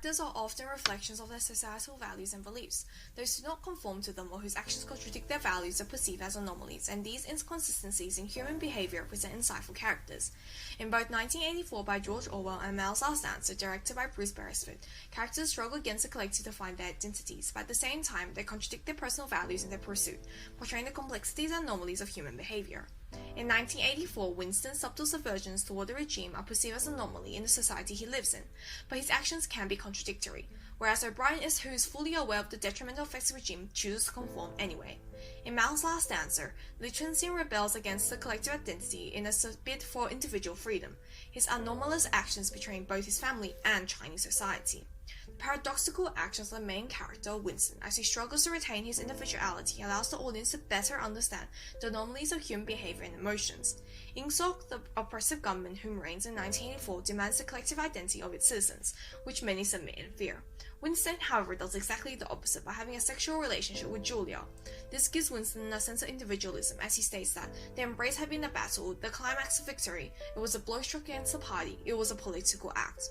Characters are often reflections of their societal values and beliefs. Those who do not conform to them or whose actions contradict their values are perceived as anomalies, and these inconsistencies in human behavior present insightful characters. In both 1984 by George Orwell and Mel's Last Dancer, directed by Bruce Beresford, characters struggle against the collective to find their identities, but at the same time, they contradict their personal values in their pursuit, portraying the complexities and anomalies of human behavior. In 1984, Winston's subtle subversions toward the regime are perceived as an anomaly in the society he lives in, but his actions can be contradictory, whereas O'Brien who is fully aware of the detrimental effects of the regime, chooses to conform anyway. In Mal's Last Dancer, Lichtenstein rebels against the collective identity in a bid for individual freedom, his anomalous actions betraying both his family and Chinese society. The paradoxical actions of the main character, Winston, as he struggles to retain his individuality, allows the audience to better understand the anomalies of human behavior and emotions. Ingsoc, the oppressive government whom reigns in 1984, demands the collective identity of its citizens, which many submit in fear. Winston, however, does exactly the opposite by having a sexual relationship with Julia. This gives Winston a sense of individualism, as he states that the embrace had been a battle, the climax of victory, it was a blow struck against the party, it was a political act.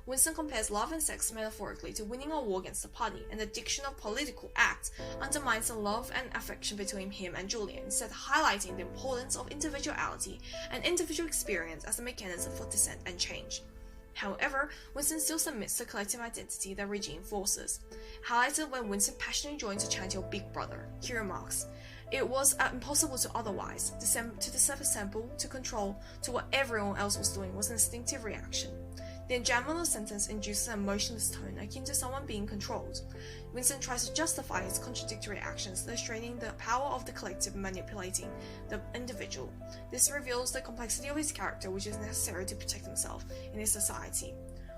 Winston compares love and sex metaphorically to winning a war against the party, and the diction of political act undermines the love and affection between him and Julia, instead highlighting the importance of individuality and individual experience as a mechanism for dissent and change. However, Winston still submits to the collective identity that regime forces, highlighted when Winston passionately joins a chant of Big Brother. He remarks, "It was impossible to otherwise. To disassemble, to control, to what everyone else was doing was an instinctive reaction." The enjambment of the sentence induces an emotionless tone akin to someone being controlled. Winston tries to justify his contradictory actions, illustrating the power of the collective manipulating the individual. This reveals the complexity of his character, which is necessary to protect himself in his society.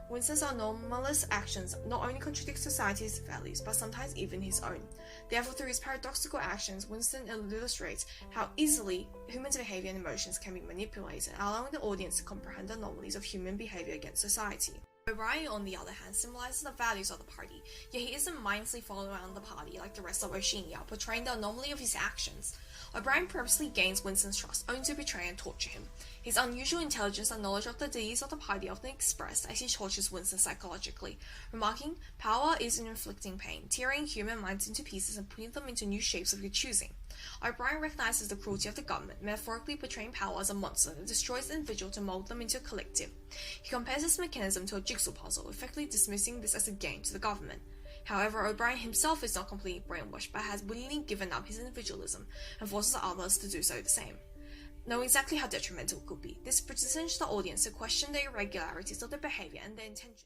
Winston's anomalous actions not only contradict society's values, but sometimes even his own. Therefore, through his paradoxical actions, Winston illustrates how easily human behavior and emotions can be manipulated, allowing the audience to comprehend the anomalies of human behavior against society. O'Brien, on the other hand, symbolizes the values of the party, yet he isn't mindlessly following around the party like the rest of Oceania, portraying the anomaly of his actions. O'Brien purposely gains Winston's trust, only to betray and torture him. His unusual intelligence and knowledge of the deeds of the party are often expressed as he tortures Winston psychologically, remarking, "Power is in inflicting pain, tearing human minds into pieces and putting them into new shapes of your choosing." O'Brien recognizes the cruelty of the government, metaphorically portraying power as a monster that destroys the individual to mold them into a collective. He compares this mechanism to a jigsaw puzzle, effectively dismissing this as a game to the government. However, O'Brien himself is not completely brainwashed, but has willingly given up his individualism and forces others to do so the same. Knowing exactly how detrimental it could be, this positions the audience to question the irregularities of their behavior and their intentions.